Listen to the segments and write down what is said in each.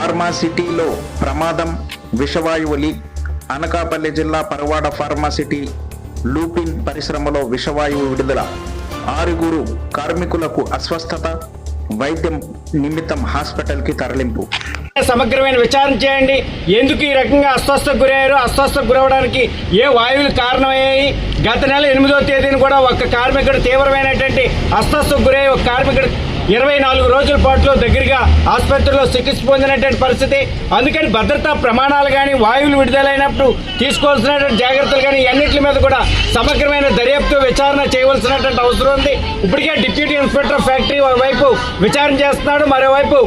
ఫార్మాసిటీలో ప్రమాదం, విషవాయువు లీక్. అనకాపల్లి జిల్లా పరవాడ ఫార్మాసిటీ లూపిన్ పరిశ్రమలో విషవాయువు విడుదల. 6 కార్మికులకు అస్వస్థత, వైద్యం నిమిత్తం హాస్పిటల్కి తరలింపు. సమగ్రమైన విచారణ చేయండి. ఎందుకు ఈ రకంగా అస్వస్థకు గురయ్యారు, అస్వస్థకు గురవడానికి ఏ వాయువులు కారణమయ్యాయి? గత నెల 8వ తేదీన కూడా ఒక కార్మికుడు తీవ్రమైనటువంటి అస్వస్థకు గురయ్యి ఒక కార్మికుడు 24 రోజుల పాటు దగ్గరగా ఆసుపత్రిలో చికిత్స పొందినటువంటి పరిస్థితి. అందుకని భద్రతా ప్రమాణాలు కానీ, వాయువులు విడుదలైనప్పుడు తీసుకోవాల్సినటువంటి జాగ్రత్తలు కానీ అన్నింటి మీద కూడా సమగ్రమైన దర్యాప్తు విచారణ చేయవలసినటువంటి అవసరం ఉంది. ఇప్పటికే డిప్యూటీ ఇన్స్పెక్టర్ ఆఫ్ ఫ్యాక్టరీ ఒకవైపు విచారణ చేస్తున్నాడు, మరోవైపు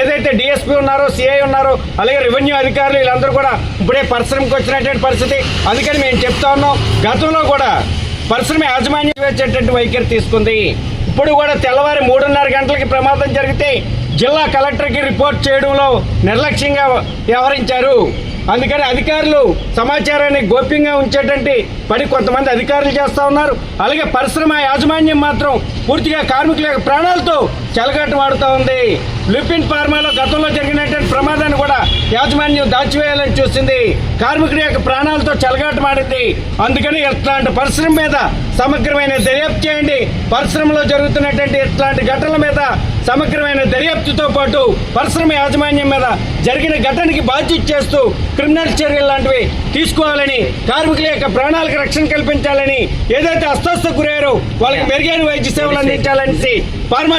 ఏదైతే డిఎస్పీ ఉన్నారో, సిఐ ఉన్నారో, అలాగే రెవెన్యూ అధికారులు వీళ్ళందరూ కూడా ఇప్పుడే పరిశ్రమకు వచ్చినటువంటి పరిస్థితి. అందుకని మేము చెప్తా ఉన్నాం, గతంలో కూడా పరిశ్రమ యాజమాన్యం వచ్చేటువంటి వైఖరి తీసుకుంది. ఇప్పుడు కూడా తెల్లవారి 3:30 గంటలకి ప్రమాదం జరిగితే జిల్లా కలెక్టర్కి రిపోర్ట్ చేయడంలో నిర్లక్ష్యంగా వ్యవహరించారు. అందుకని అధికారులు సమాచారాన్ని గోప్యంగా ఉంచేటువంటి పని కొంతమంది అధికారులు చేస్తా ఉన్నారు. అలాగే పరిశ్రమ యాజమాన్యం మాత్రం పూర్తిగా కార్మికుల యొక్క ప్రాణాలతో చెలగాటమాడుతూ ఉంది. లూపిన్ ఫార్మాలో గతంలో జరిగినటువంటి ప్రమాదాన్ని కూడా యాజమాన్యం దాచివేయాలని చూసింది. కార్మికుడి యొక్క ప్రాణాలతో చెలగాటమాడింది. అందుకని ఇట్లాంటి పరిశ్రమ మీద సమగ్రమైన దర్యాప్తు చేయండి. పరిశ్రమలో జరుగుతున్నటువంటి ఇట్లాంటి ఘటనల మీద సమగ్రమైన దర్యాప్తుతో పాటు పరిశ్రమ యాజమాన్యం మీద జరిగిన ఘటనకి బాధ్యత చేస్తూ క్రిమినల్ చర్యలు లాంటివి తీసుకోవాలని, కార్మికుల యొక్క ప్రాణాలకు రక్షణ కల్పించాలని, ఏదైతే అస్వస్థకు గురయ్యారో వాళ్ళకి మెరుగైన వైద్య సేవలు అందించాలని ఫార్మా